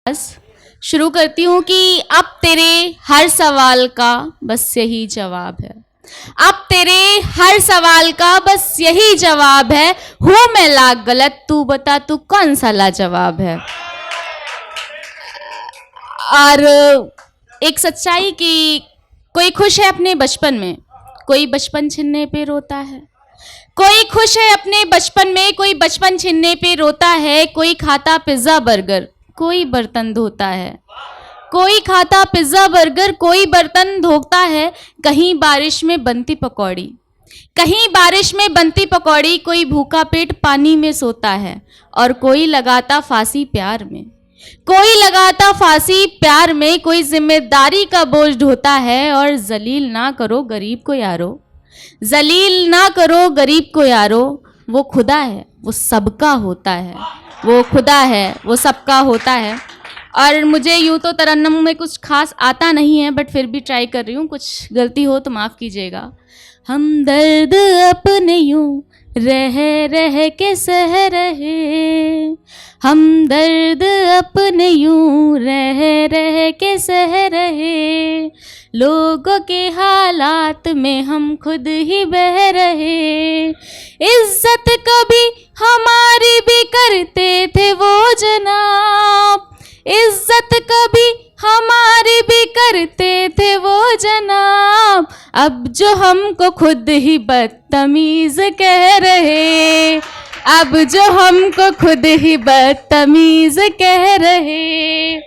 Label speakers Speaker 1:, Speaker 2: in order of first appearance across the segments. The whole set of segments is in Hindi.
Speaker 1: बस शुरू करती हूँ कि अब तेरे हर सवाल का बस यही जवाब है। अब तेरे हर सवाल का बस यही जवाब है। हूँ मैं लाख गलत, तू बता तू कौन सा लाजवाब है। और एक सच्चाई कि कोई खुश है अपने बचपन में, कोई बचपन छीनने पे रोता है। कोई खुश है अपने बचपन में, कोई बचपन छीनने पे रोता है। कोई खाता पिज्जा बर्गर, कोई बर्तन धोता है। कोई खाता पिज्जा बर्गर, कोई बर्तन धोता है। कहीं बारिश में बनती पकौड़ी, कहीं बारिश में बनती पकौड़ी। कोई भूखा पेट पानी में सोता है और कोई लगाता फांसी प्यार में। कोई लगाता फांसी प्यार में। कोई जिम्मेदारी का बोझ ढोता है और जलील ना करो गरीब को यारो, जलील ना करो गरीब को यारो। वो खुदा है वो सबका होता है, वो खुदा है वो सबका होता है। और मुझे यूँ तो तरन्नुम में कुछ खास आता नहीं है, बट फिर भी ट्राई कर रही हूँ। कुछ गलती हो तो माफ़ कीजिएगा। हम दर्द अपने यूँ रह रह के सह रहे, हम दर्द अपने यूं रह रह के सह रहे। लोगों के हालात में हम खुद ही बह रहे। इज्जत कभी हमारी भी करते थे वो जनाब, इज्जत कभी हमारी भी करते थे वो जनाब। अब जो हमको खुद ही बदतमीज कह रहे, अब जो हमको खुद ही बदतमीज कह रहे।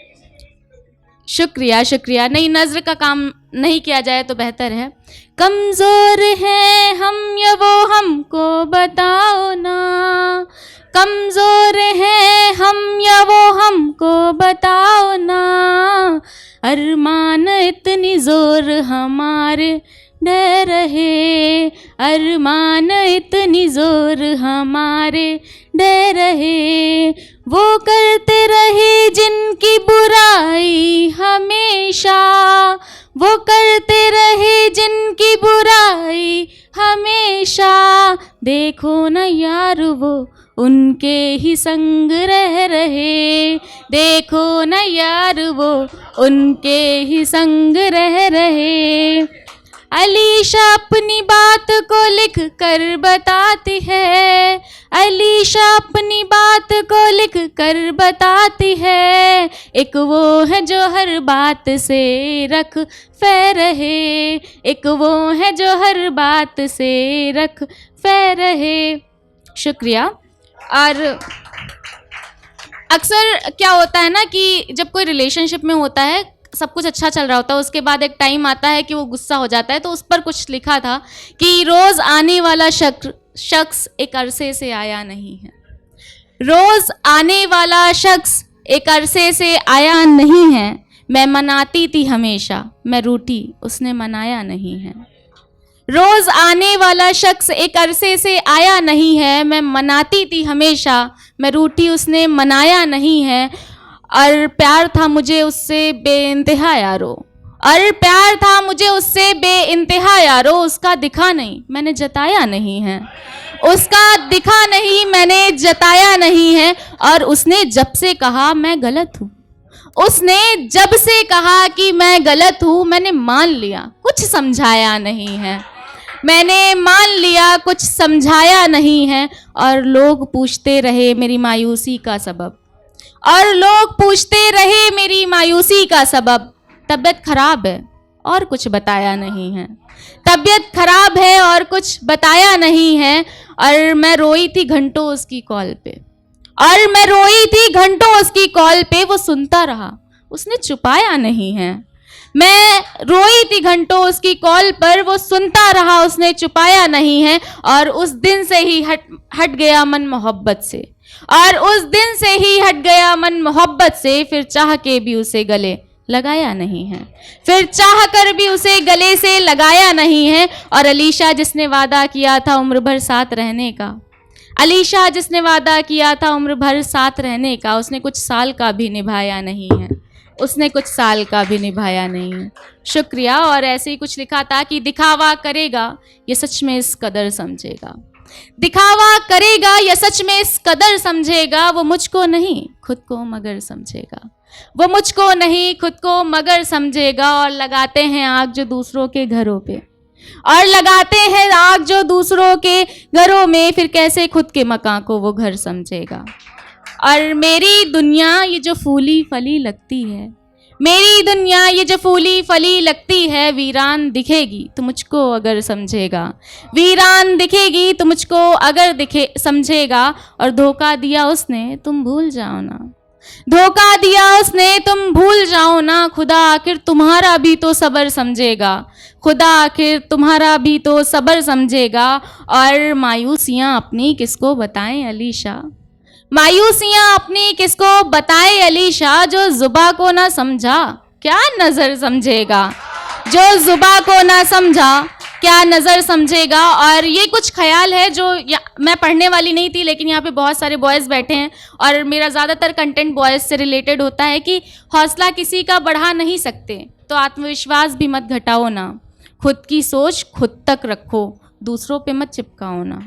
Speaker 1: शुक्रिया शुक्रिया। नई नज़र का काम नहीं किया जाए तो बेहतर है। कमज़ोर हैं हम या वो हमको बताओ ना, कमज़ोर हैं हम या वो हमको बताओ ना। अरमान इतनी ज़ोर हमारे ढह रहे, अरमान इतनी ज़ोर हमारे ढह रहे। वो करते रहे जिनकी बुराई हमेशा, वो करते रहे जिनकी बुराई हमेशा। देखो न यार वो उनके ही संग रह रहे, देखो न यार वो उनके ही संग रह रहे। अलीशा अपनी बात को लिख कर बताती है, अलीशा अपनी बात को लिख कर बताती है। एक वो है जो हर बात से रख फे रहे, एक वो है जो हर बात से रख फे रहे। शुक्रिया। और अक्सर क्या होता है ना कि जब कोई रिलेशनशिप में होता है, सब कुछ अच्छा चल रहा होता है, उसके बाद एक टाइम आता है कि वो गुस्सा हो जाता है। तो उस पर कुछ लिखा था कि रोज़ आने वाला शख्स एक अरसे से आया नहीं है, रोज़ आने वाला शख्स एक अरसे से आया नहीं है। मैं मनाती थी हमेशा, मैं रूठी उसने मनाया नहीं है। रोज़ आने वाला शख्स एक अरसे से आया नहीं है। मैं मनाती थी हमेशा, मैं रूठी उसने मनाया नहीं है। और प्यार था मुझे उससे बेइंतहा यारो, और प्यार था मुझे उससे बेइंतहा यारो। उसका दिखा नहीं मैंने जताया नहीं है, उसका दिखा नहीं मैंने जताया नहीं है। और उसने जब से कहा मैं गलत हूँ, उसने जब से कहा कि मैं गलत हूँ, मैंने मान लिया कुछ समझाया नहीं है, मैंने मान लिया कुछ समझाया नहीं है। और लोग पूछते रहे मेरी मायूसी का सबब, और लोग पूछते रहे मेरी मायूसी का सबब। तबीयत खराब है और कुछ बताया नहीं है, तबीयत खराब है और कुछ बताया नहीं है। और मैं रोई थी घंटों उसकी कॉल पे, और मैं रोई थी घंटों उसकी कॉल पे। वो सुनता रहा उसने छुपाया नहीं है, मैं रोई थी घंटों उसकी कॉल पर। वो सुनता रहा उसने छुपाया नहीं है। और उस दिन से ही हट गया मन मोहब्बत से, और उस दिन से ही हट गया मन मोहब्बत से। फिर चाह के भी उसे गले लगाया नहीं है, फिर चाह कर भी उसे गले से लगाया नहीं है। और अलीशा जिसने वादा किया था उम्र भर साथ रहने का, अलीशा जिसने वादा किया था उम्र भर साथ रहने का, उसने कुछ साल का भी निभाया नहीं है, उसने कुछ साल का भी निभाया नहीं है। शुक्रिया। और ऐसे ही कुछ लिखा था कि दिखावा करेगा ये सच में इस कदर समझेगा। दिखावा करेगा या सच में इस कदर समझेगा, वो मुझको नहीं खुद को मगर समझेगा। वो मुझको नहीं खुद को मगर समझेगा। और लगाते हैं आग जो दूसरों के घरों पे, और लगाते हैं आग जो दूसरों के घरों में, फिर कैसे खुद के मकान को वो घर समझेगा। और मेरी दुनिया ये जो फूली फली लगती है, मेरी दुनिया ये जो फूली फली लगती है, वीरान दिखेगी तो मुझको अगर समझेगा, वीरान दिखेगी तो मुझको अगर दिखे समझेगा। और धोखा दिया उसने तुम भूल जाओ ना, धोखा दिया उसने तुम भूल जाओ ना। खुदा आखिर तुम्हारा भी तो सब्र समझेगा, खुदा आखिर तुम्हारा भी तो सब्र समझेगा। और मायूसियाँ अपनी किसको बताएं अलीशा, मायूसियाँ अपनी किसको बताए अलीशा। जो जुबा को ना समझा क्या नज़र समझेगा, जो जुबा को ना समझा क्या नज़र समझेगा। और ये कुछ ख्याल है जो मैं पढ़ने वाली नहीं थी, लेकिन यहाँ पे बहुत सारे बॉयज़ बैठे हैं और मेरा ज़्यादातर कंटेंट बॉयज़ से रिलेटेड होता है कि हौसला किसी का बढ़ा नहीं सकते तो आत्मविश्वास भी मत घटाओ ना। खुद की सोच खुद तक रखो, दूसरों पे मत चिपकाओ ना।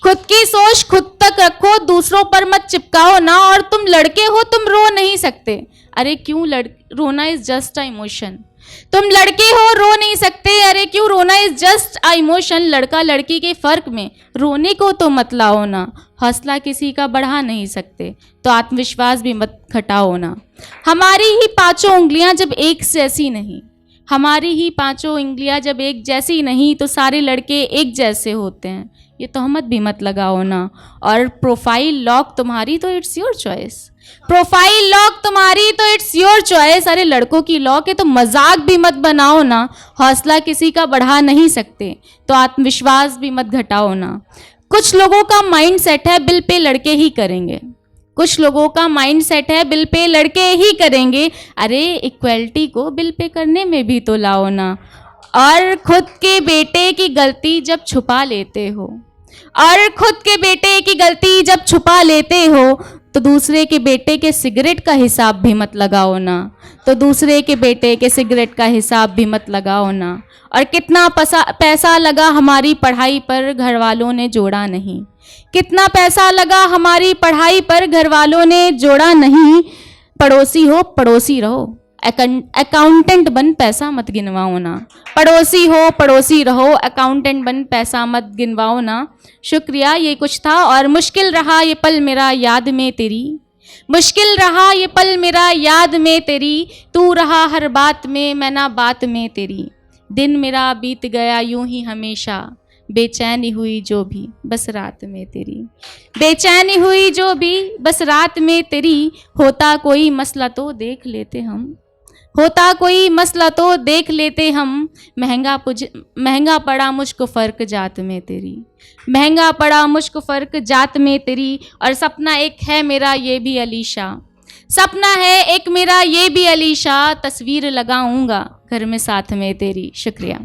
Speaker 1: खुद की सोच खुद तक रखो, दूसरों पर मत चिपकाओ ना। और तुम लड़के हो, तुम रो नहीं सकते। अरे क्यों रोना इज जस्ट अ इमोशन। तुम लड़के हो, रो नहीं सकते। अरे क्यों रोना इज जस्ट अ इमोशन। लड़का लड़की के फर्क में रोने को तो मत लाओ ना। हौसला किसी का बढ़ा नहीं सकते तो आत्मविश्वास भी मत घटाओ ना। हमारी ही पांचों उंगलियां जब एक जैसी नहीं, हमारी ही पांचों उंगलियां जब एक जैसी नहीं तो सारे लड़के एक जैसे होते हैं, ये तोहमत भी मत लगाओ ना। और प्रोफाइल लॉक तुम्हारी तो it's your choice, profile lock तुम्हारी तो इट्स योर चॉइस। अरे लड़कों की लॉक है तो मजाक भी मत बनाओ ना। हौसला किसी का बढ़ा नहीं सकते तो आत्मविश्वास भी मत घटाओ ना। कुछ लोगों का माइंड सेट है बिल पे लड़के ही करेंगे, कुछ लोगों का माइंड सेट है बिल पे लड़के ही करेंगे। अरे इक्वलिटी को बिल पे करने में भी तो लाओ ना। और खुद के बेटे की गलती जब छुपा लेते हो, और खुद के बेटे की गलती जब छुपा लेते हो तो दूसरे के बेटे के सिगरेट का हिसाब भी मत लगाओ ना। तो दूसरे के बेटे के सिगरेट का हिसाब भी मत लगाओ ना। और कितना पैसा लगा हमारी पढ़ाई पर घर वालों ने जोड़ा नहीं, कितना पैसा लगा हमारी पढ़ाई पर घर वालों ने जोड़ा नहीं। पड़ोसी हो पड़ोसी रहो, अकाउंटेंट बन पैसा मत गिनवाओ ना। पड़ोसी हो पड़ोसी रहो, अकाउंटेंट बन पैसा मत गिनवाओ ना। शुक्रिया, ये कुछ था। और मुश्किल रहा ये पल मेरा याद में तेरी, मुश्किल रहा ये पल मेरा याद में तेरी। तू रहा हर बात में मैं ना बात में तेरी। दिन मेरा बीत गया यूं ही हमेशा, बेचैनी हुई जो भी बस रात में तेरी, बेचैनी हुई जो भी बस रात में तेरी। होता कोई मसला तो देख लेते हम, होता कोई मसला तो देख लेते हम। महंगा पड़ा मुझको फ़र्क जात में तेरी, महंगा पड़ा मुझको फ़र्क जात में तेरी। और सपना एक है मेरा ये भी अलीशा, सपना है एक मेरा ये भी अलीशा। तस्वीर लगाऊंगा घर में साथ में तेरी। शुक्रिया।